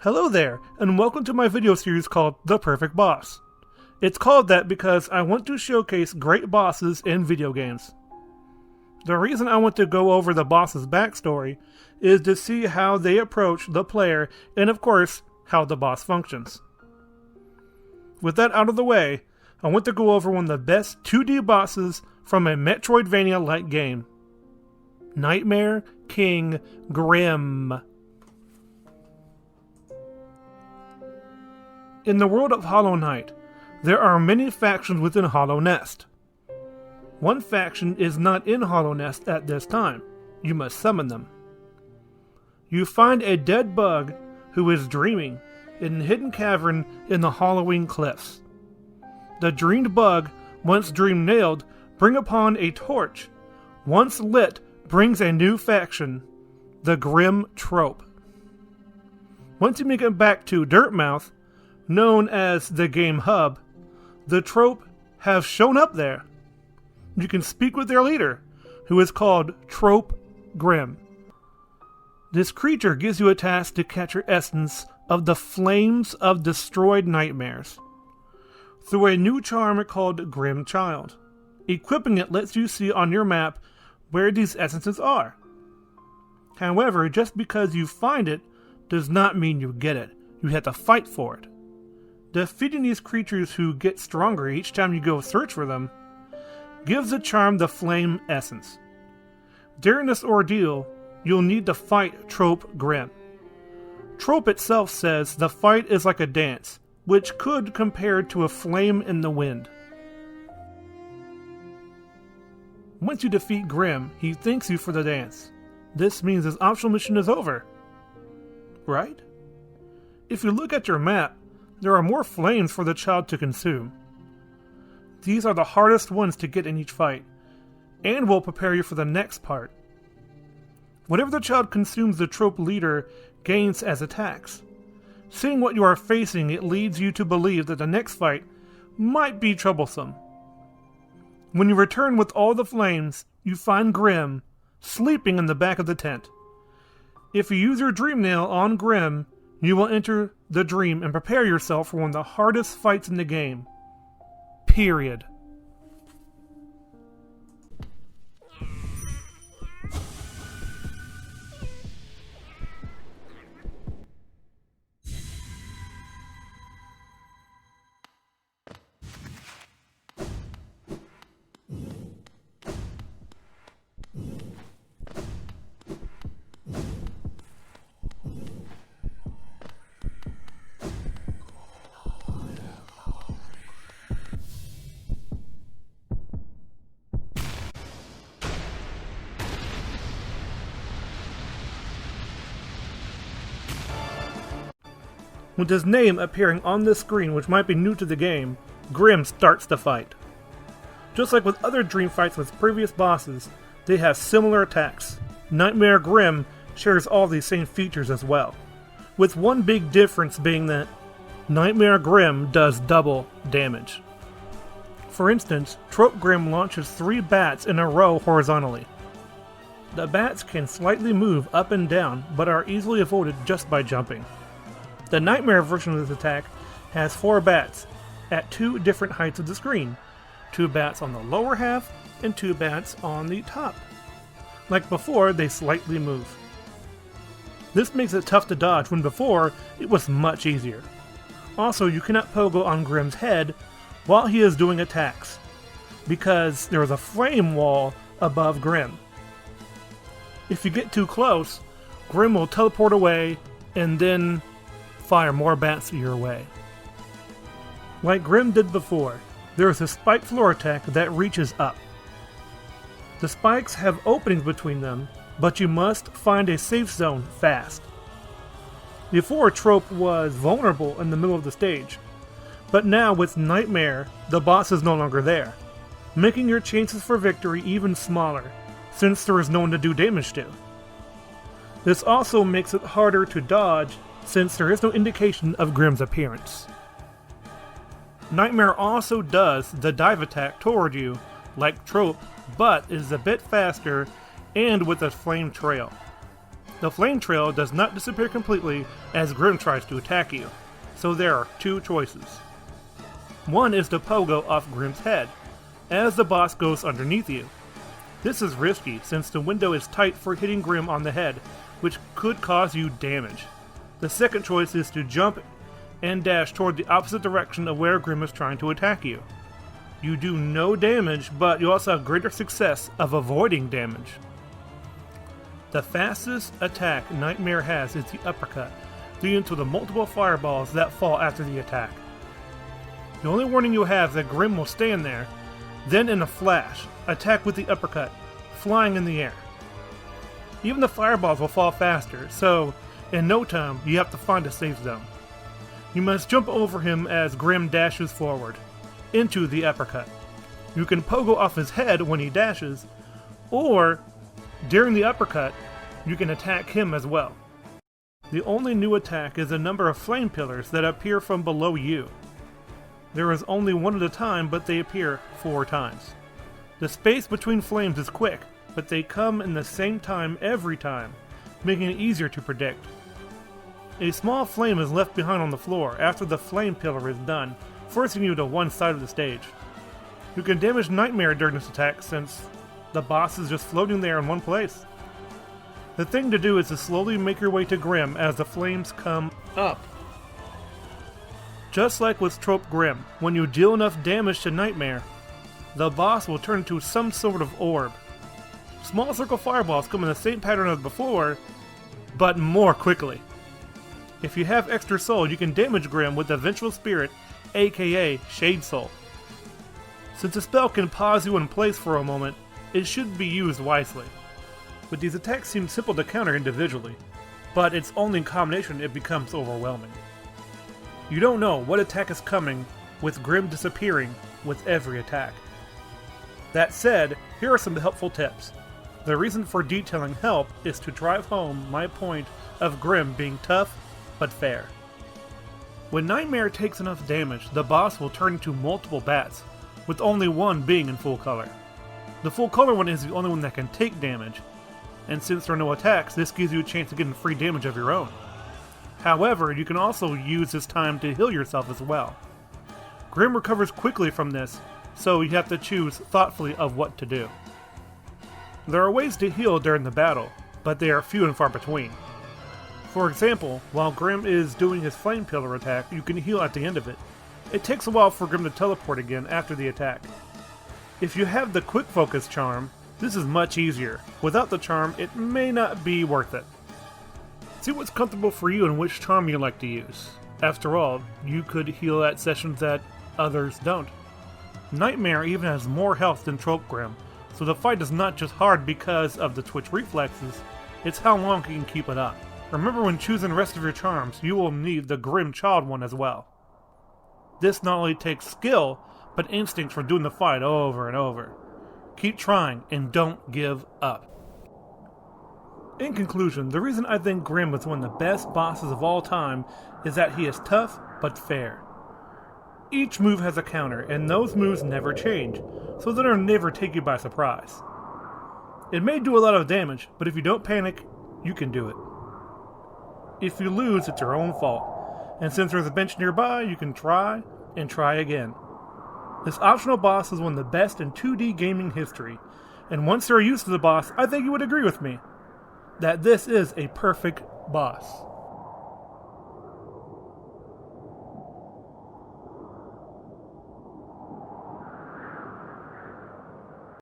Hello there, and welcome to my video series called The Perfect Boss. It's called that because I want to showcase great bosses in video games. The reason I want to go over the boss's backstory is to see how they approach the player and of course, how the boss functions. With that out of the way, I want to go over one of the best 2D bosses from a Metroidvania-like game. Nightmare King Grimm. In the world of Hollow Knight, there are many factions within Hollow Nest. One faction is not in Hollow Nest at this time. You must summon them. You find a dead bug who is dreaming in a hidden cavern in the Hollowing Cliffs. The dreamed bug, once dream nailed, bring upon a torch. Once lit, brings a new faction, the Grimm Trope. Once you make it back to Dirtmouth, known as the game hub, the Trope have shown up there. You can speak with their leader, who is called Trope Grimm. This creature gives you a task to catch your essence of the flames of destroyed nightmares through a new charm called Grimm Child. Equipping it lets you see on your map where these essences are. However, just because you find it does not mean you get it. You have to fight for it. Defeating these creatures, who get stronger each time you go search for them, gives the charm the flame essence. During this ordeal, you'll need to fight Trope Grimm. Trope itself says the fight is like a dance, which could compare to a flame in the wind. Once you defeat Grimm, he thanks you for the dance. This means his optional mission is over. Right? If you look at your map, there are more flames for the child to consume. These are the hardest ones to get in each fight, and will prepare you for the next part. Whatever the child consumes, the Trope leader gains as attacks. Seeing what you are facing, it leads you to believe that the next fight might be troublesome. When you return with all the flames, you find Grimm sleeping in the back of the tent. If you use your dream nail on Grimm, you will enter the dream and prepare yourself for one of the hardest fights in the game. Period. With his name appearing on the screen, which might be new to the game, Grimm starts the fight. Just like with other dream fights with previous bosses, they have similar attacks. Nightmare Grimm shares all these same features as well, with one big difference being that Nightmare Grimm does double damage. For instance, Trope Grimm launches 3 bats in a row horizontally. The bats can slightly move up and down, but are easily avoided just by jumping. The Nightmare version of this attack has 4 bats at 2 different heights of the screen. 2 bats on the lower half and 2 bats on the top. Like before, they slightly move. This makes it tough to dodge when before it was much easier. Also, you cannot pogo on Grimm's head while he is doing attacks, because there is a flame wall above Grimm. If you get too close, Grimm will teleport away and then fire more bats your way. Like Grimm did before, there is a spike floor attack that reaches up. The spikes have openings between them, but you must find a safe zone fast. Before, Trope was vulnerable in the middle of the stage, but now with Nightmare, the boss is no longer there, making your chances for victory even smaller, since there is no one to do damage to. This also makes it harder to dodge, since there is no indication of Grimm's appearance. Nightmare also does the dive attack toward you, like Trope, but is a bit faster and with a flame trail. The flame trail does not disappear completely as Grimm tries to attack you, so there are two choices. One is to pogo off Grimm's head, as the boss goes underneath you. This is risky since the window is tight for hitting Grimm on the head, which could cause you damage. The second choice is to jump and dash toward the opposite direction of where Grimm is trying to attack you. You do no damage, but you also have greater success of avoiding damage. The fastest attack Nightmare has is the uppercut, leading to the multiple fireballs that fall after the attack. The only warning you have is that Grimm will stand there, then in a flash, attack with the uppercut, flying in the air. Even the fireballs will fall faster, so in no time you have to find a safe zone. You must jump over him as Grimm dashes forward, into the uppercut. You can pogo off his head when he dashes, or during the uppercut, you can attack him as well. The only new attack is a number of flame pillars that appear from below you. There is only one at a time, but they appear 4 times. The space between flames is quick, but they come in the same time every time, making it easier to predict. A small flame is left behind on the floor after the flame pillar is done, forcing you to one side of the stage. You can damage Nightmare during this attack since the boss is just floating there in one place. The thing to do is to slowly make your way to Grimm as the flames come up. Just like with Trope Grimm, when you deal enough damage to Nightmare, the boss will turn into some sort of orb. Small circle fireballs come in the same pattern as before, but more quickly. If you have extra soul, you can damage Grimm with the Vengeful Spirit, aka Shade Soul. Since the spell can pause you in place for a moment, it should be used wisely. But these attacks seem simple to counter individually, but it's only in combination it becomes overwhelming. You don't know what attack is coming, with Grimm disappearing with every attack. That said, here are some helpful tips. The reason for detailing help is to drive home my point of Grimm being tough but fair. When Nightmare takes enough damage, the boss will turn into multiple bats, with only one being in full color. The full color one is the only one that can take damage, and since there are no attacks, this gives you a chance of getting free damage of your own. However, you can also use this time to heal yourself as well. Grimm recovers quickly from this, so you have to choose thoughtfully of what to do. There are ways to heal during the battle, but they are few and far between. For example, while Grimm is doing his flame pillar attack, you can heal at the end of it. It takes a while for Grimm to teleport again after the attack. If you have the quick focus charm, this is much easier. Without the charm, it may not be worth it. See what's comfortable for you and which charm you like to use. After all, you could heal at sessions that others don't. Nightmare even has more health than Trope Grimm, so the fight is not just hard because of the twitch reflexes, it's how long you can keep it up. Remember, when choosing the rest of your charms, you will need the Grimm Child one as well. This not only takes skill, but instinct for doing the fight over and over. Keep trying and don't give up. In conclusion, the reason I think Grimm is one of the best bosses of all time is that he is tough but fair. Each move has a counter, and those moves never change, so they'll never take you by surprise. It may do a lot of damage, but if you don't panic, you can do it. If you lose, it's your own fault, and since there's a bench nearby, you can try and try again. This optional boss is one of the best in 2D gaming history, and once you're used to the boss, I think you would agree with me that this is a perfect boss.